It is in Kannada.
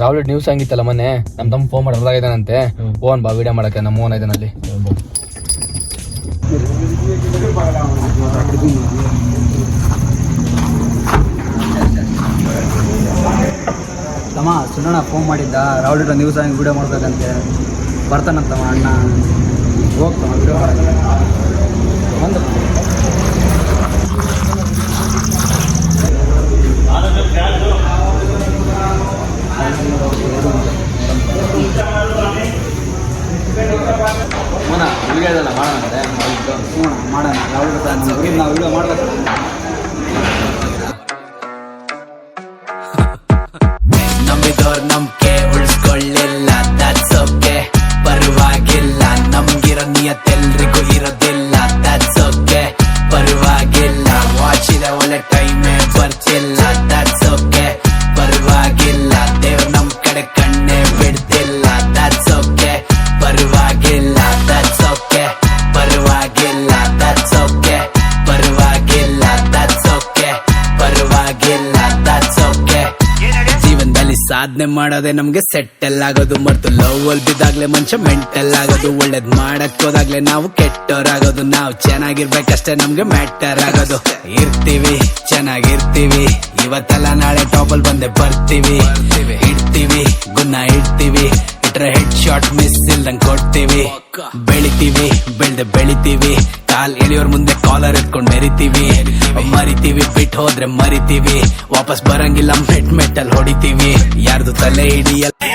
ರಾಹುಲ್ ನ್ಯೂಸ್ ಹಂಗಿತ್ತಲ್ಲ ಮೊನ್ನೆ ನಮ್ಮ ತಮ್ಮ ಫೋನ್ ಮಾಡಿ ಹೊರದಾಗಿದ್ದಾನಂತೆ. ಫೋನ್ ಬಾ ವಿಡಿಯೋ ಮಾಡಕ್ಕೆ ನಮ್ಮ ಓನ್ ಇದ್ದಾನಲ್ಲಿ. ತಮ್ಮ ಸುಣ್ಣಣ್ಣ ಫೋನ್ ಮಾಡಿದ್ದ, ರಾಹುಲ್ ನ್ಯೂಸ್ ಹಂಗೆ ವಿಡಿಯೋ ಮಾಡ್ಬೇಕಂತೆ. ಬರ್ತಾನಂತಮ್ಮ ಅಣ್ಣ, ಹೋಗ್ತಾನ ವಿಡಿಯೋ ಮಾಡಕ್ಕೆ ಬಂದು. ಮಾಡೋಣ ರಾಹುಲ್ ನಾವು ವಿಡಿಯೋ ಮಾಡ್ಬೇಕು. ನಂಬಿದವ್ರ ನಂಬಿಕೆ ಉಳಿಸ್ಕೊಳ್ಳಿಲ್ಲ, that's okay, ಪರವಾಗಿಲ್ಲ. ನಮ್ಗಿರೋ ನಿಯತ್ತೆಲ್ರಿಗೂ ಇರೋದಿಲ್ಲ, that's okay, ಪರವಾಗಿಲ್ಲ. ವಾಚಿದೆ ಒಳ್ಳೆ ಟೈಮೇ ಬರ್ತಿಲ್ಲ, that's okay, ಪರವಾಗಿಲ್ಲ. ದೇವ್ರ ನಮ್ ಕಡೆ ಕಣ್ಣೆ ಬಿಡ್ತಿಲ್ಲ, that's okay, ಪರವಾಗಿಲ್ಲ. that's okay, ಪರವಾಗಿಲ್ಲ. that's okay, ಪರವಾಗಿಲ್ಲ. that's okay, ಪರವಾಗಿಲ್ಲ. that's okay. ಜೀವನದಲ್ಲಿ ಸಾಧನೆ ಮಾಡೋದೇ ನಮ್ಗೆ ಸೆಟ್ಟಲ್ ಆಗೋದು, ಮರ್ತು ಲವ್ ಅಲ್ಲಿ ಬಿದ್ದಾಗ್ಲೇ ಮನುಷ್ಯ ಮೆಂಟಲ್ ಆಗೋದು. ಒಳ್ಳೇದ್ ಮಾಡಕ್ ಹೋದಾಗ್ಲೇ ನಾವು ಕೆಟ್ಟೋರಾಗೋದು. ನಾವು ಚೆನ್ನಾಗಿರ್ಬೇಕಷ್ಟೇ ನಮ್ಗೆ ಮ್ಯಾಟರ್ ಆಗೋದು. ಇರ್ತೀವಿ ಚೆನ್ನಾಗಿರ್ತೀವಿ, ಇವತ್ತೆಲ್ಲ ನಾಳೆ ಟಾಪಲ್ ಬಂದೆ ಬರ್ತೀವಿ. ಇಡ್ತೀವಿ ಗುನ್ನ ಇಡ್ತೀವಿ, ಇಟ್ರೆ ಹೆಡ್ ಶಾಟ್ ಮಿಸ್ ಇಲ್ದಂಗ್ ಕೊಡ್ತೀವಿ. ಬೆಳಿತೀವಿ ಬೆಳಿತೀವಿ, ಕಾಲ್ ಎಳಿಯೋರ್ ಮುಂದೆ ಕಾಲರ್ ಎತ್ಕೊಂಡ್ ಮೆರಿತೀವಿ. ಮರಿತೀವಿ ಬಿಟ್ಟು ಹೋದ್ರೆ ಮರಿತೀವಿ, ವಾಪಸ್ ಬರಂಗಿಲ್ಲ ಮೆಟ್ಟಲ್ ಹೊಡಿತೀವಿ. ಯಾರ್ದು ತಲೆ ಹಿಡಿಯಲ್ಲ.